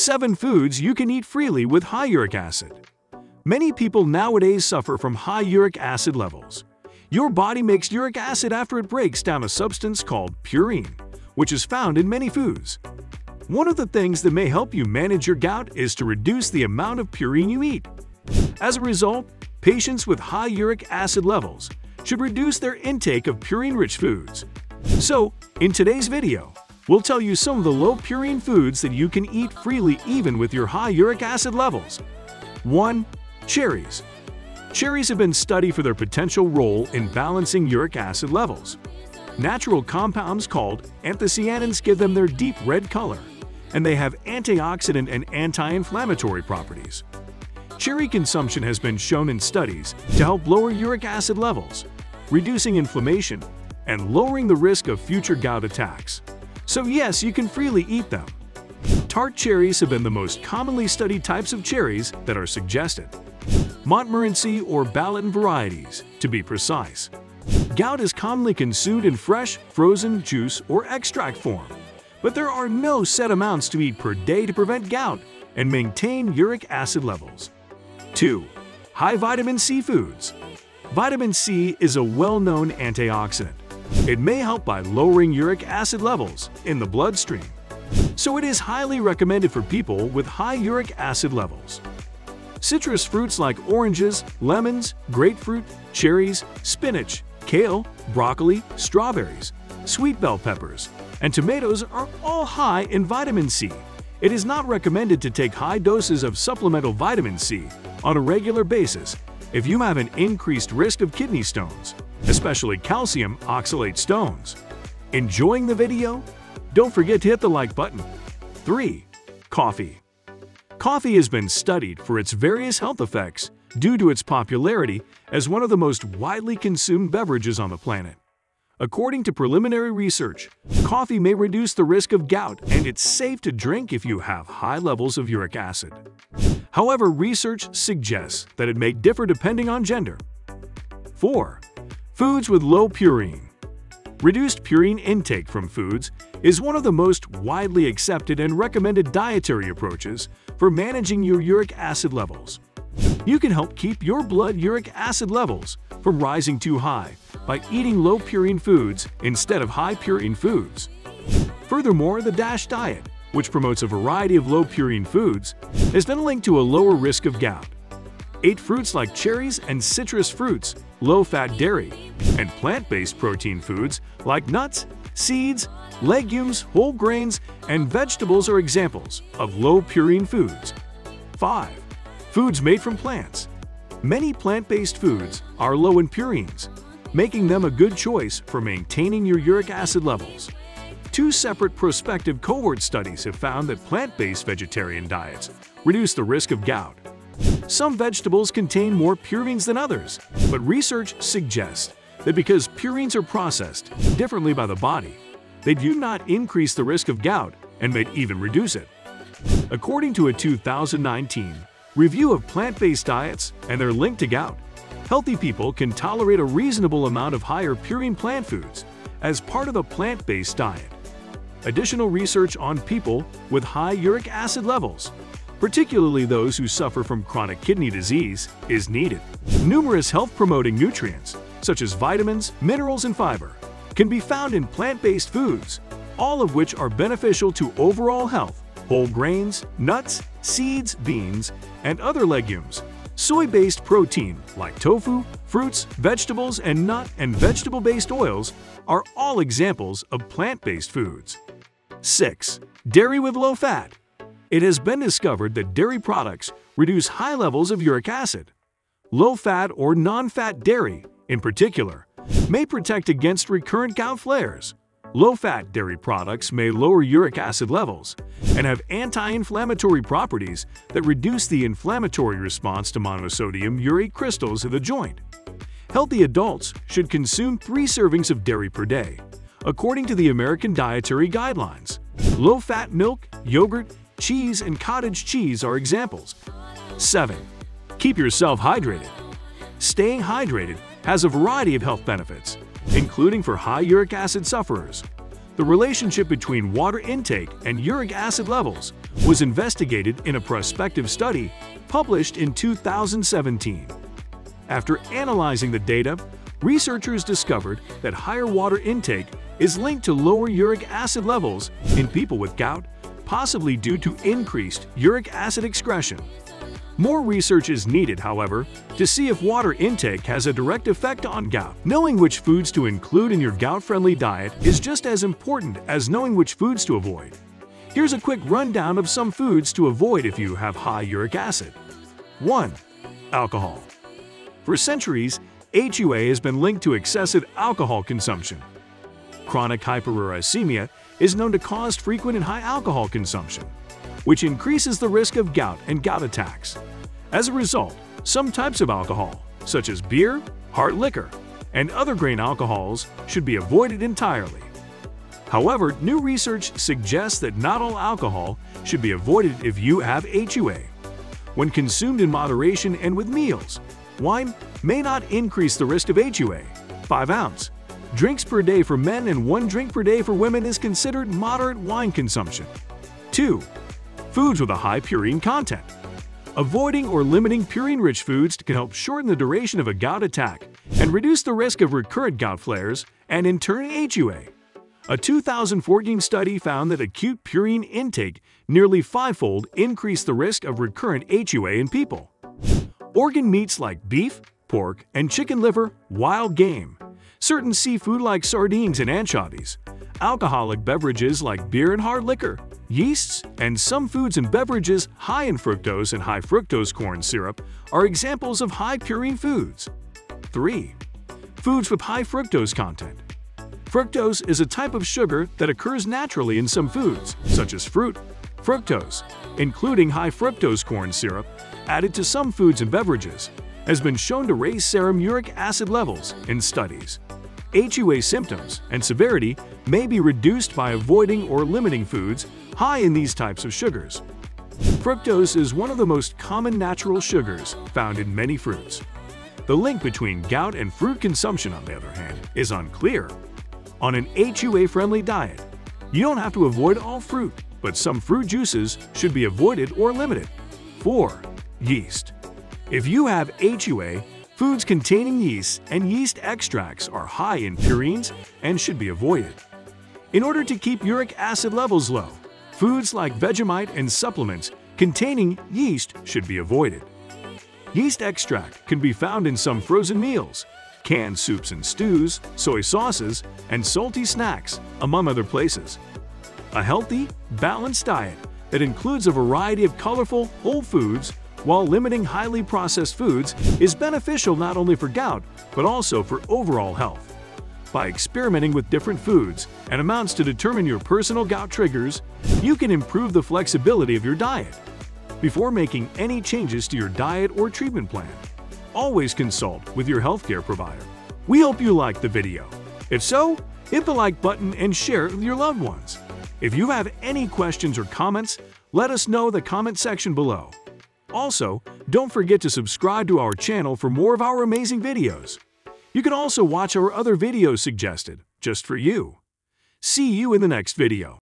7 foods you can eat freely with high uric acid. Many people nowadays suffer from high uric acid levels. Your body makes uric acid after it breaks down a substance called purine, which is found in many foods. One of the things that may help you manage your gout is to reduce the amount of purine you eat. As a result, patients with high uric acid levels should reduce their intake of purine-rich foods. So, in today's video, we'll tell you some of the low purine foods that you can eat freely even with your high uric acid levels. 1. Cherries. Cherries have been studied for their potential role in balancing uric acid levels. Natural compounds called anthocyanins give them their deep red color, and they have antioxidant and anti-inflammatory properties. Cherry consumption has been shown in studies to help lower uric acid levels, reducing inflammation, and lowering the risk of future gout attacks. So yes, you can freely eat them. Tart cherries have been the most commonly studied types of cherries that are suggested. Montmorency or Balaton varieties, to be precise. Gout is commonly consumed in fresh, frozen, juice, or extract form, but there are no set amounts to eat per day to prevent gout and maintain uric acid levels. 2. High vitamin C foods. Vitamin C is a well-known antioxidant. It may help by lowering uric acid levels in the bloodstream, so it is highly recommended for people with high uric acid levels. Citrus fruits like oranges, lemons, grapefruit, cherries, spinach, kale, broccoli, strawberries, sweet bell peppers, and tomatoes are all high in vitamin C. It is not recommended to take high doses of supplemental vitamin C on a regular basis if you have an increased risk of kidney stones, especially calcium oxalate stones. Enjoying the video? Don't forget to hit the like button. 3. Coffee. Coffee has been studied for its various health effects due to its popularity as one of the most widely consumed beverages on the planet. According to preliminary research, coffee may reduce the risk of gout, and it's safe to drink if you have high levels of uric acid. However, research suggests that it may differ depending on gender. 4. Foods with low purine. Reduced purine intake from foods is one of the most widely accepted and recommended dietary approaches for managing your uric acid levels. You can help keep your blood uric acid levels from rising too high by eating low purine foods instead of high purine foods. Furthermore, the DASH diet, which promotes a variety of low purine foods, has been linked to a lower risk of gout. 8 fruits like cherries and citrus fruits, low-fat dairy, and plant-based protein foods like nuts, seeds, legumes, whole grains, and vegetables are examples of low purine foods. 5. Foods made from plants. Many plant-based foods are low in purines, making them a good choice for maintaining your uric acid levels. 2 separate prospective cohort studies have found that plant-based vegetarian diets reduce the risk of gout. Some vegetables contain more purines than others, but research suggests that because purines are processed differently by the body, they do not increase the risk of gout and may even reduce it. According to a 2019 review of plant-based diets and their link to gout, healthy people can tolerate a reasonable amount of higher purine plant foods as part of a plant-based diet. Additional research on people with high uric acid levels, particularly those who suffer from chronic kidney disease, is needed. Numerous health-promoting nutrients, such as vitamins, minerals, and fiber, can be found in plant-based foods, all of which are beneficial to overall health. Whole grains, nuts, seeds, beans, and other legumes, soy-based protein like tofu, fruits, vegetables, and nut and vegetable-based oils are all examples of plant-based foods. 6. Dairy with low fat. It has been discovered that dairy products reduce high levels of uric acid. Low-fat or non-fat dairy, in particular, may protect against recurrent gout flares. Low-fat dairy products may lower uric acid levels and have anti-inflammatory properties that reduce the inflammatory response to monosodium urate crystals of the joint. Healthy adults should consume 3 servings of dairy per day, according to the American Dietary Guidelines. Low-fat milk, yogurt, cheese, and cottage cheese are examples. 7. Keep yourself hydrated. Staying hydrated has a variety of health benefits, including for high uric acid sufferers. The relationship between water intake and uric acid levels was investigated in a prospective study published in 2017. After analyzing the data, researchers discovered that higher water intake is linked to lower uric acid levels in people with gout, possibly due to increased uric acid excretion. More research is needed, however, to see if water intake has a direct effect on gout. Knowing which foods to include in your gout-friendly diet is just as important as knowing which foods to avoid. Here's a quick rundown of some foods to avoid if you have high uric acid. 1. Alcohol. For centuries, HUA has been linked to excessive alcohol consumption. Chronic hyperuricemia is known to cause frequent and high alcohol consumption, which increases the risk of gout and gout attacks. As a result, some types of alcohol, such as beer, hard liquor, and other grain alcohols, should be avoided entirely. However, new research suggests that not all alcohol should be avoided if you have HUA. When consumed in moderation and with meals, wine may not increase the risk of HUA. 5-ounce drinks per day for men and 1 drink per day for women is considered moderate wine consumption. 2. Foods with a high purine content. Avoiding or limiting purine-rich foods can help shorten the duration of a gout attack and reduce the risk of recurrent gout flares and, in turn, HUA. A 2014 study found that acute purine intake nearly 5-fold increased the risk of recurrent HUA in people. Organ meats like beef, pork, and chicken liver, wild game, certain seafood like sardines and anchovies, alcoholic beverages like beer and hard liquor, yeasts, and some foods and beverages high in fructose and high fructose corn syrup are examples of high purine foods. 3. Foods with high fructose content. Fructose is a type of sugar that occurs naturally in some foods, such as fruit. Fructose, including high fructose corn syrup, added to some foods and beverages, has been shown to raise serum uric acid levels in studies. HUA symptoms and severity may be reduced by avoiding or limiting foods high in these types of sugars. Fructose is one of the most common natural sugars found in many fruits. The link between gout and fruit consumption, on the other hand, is unclear. On an HUA-friendly diet, you don't have to avoid all fruit, but some fruit juices should be avoided or limited. 4. Yeast. If you have HUA, foods containing yeast and yeast extracts are high in purines and should be avoided. In order to keep uric acid levels low, foods like Vegemite and supplements containing yeast should be avoided. Yeast extract can be found in some frozen meals, canned soups and stews, soy sauces, and salty snacks, among other places. A healthy, balanced diet that includes a variety of colorful, whole foods while limiting highly processed foods is beneficial not only for gout, but also for overall health. By experimenting with different foods and amounts to determine your personal gout triggers, you can improve the flexibility of your diet. Before making any changes to your diet or treatment plan, always consult with your healthcare provider. We hope you liked the video. If so, hit the like button and share it with your loved ones. If you have any questions or comments, let us know in the comment section below. Also, don't forget to subscribe to our channel for more of our amazing videos. You can also watch our other videos suggested just for you. See you in the next video.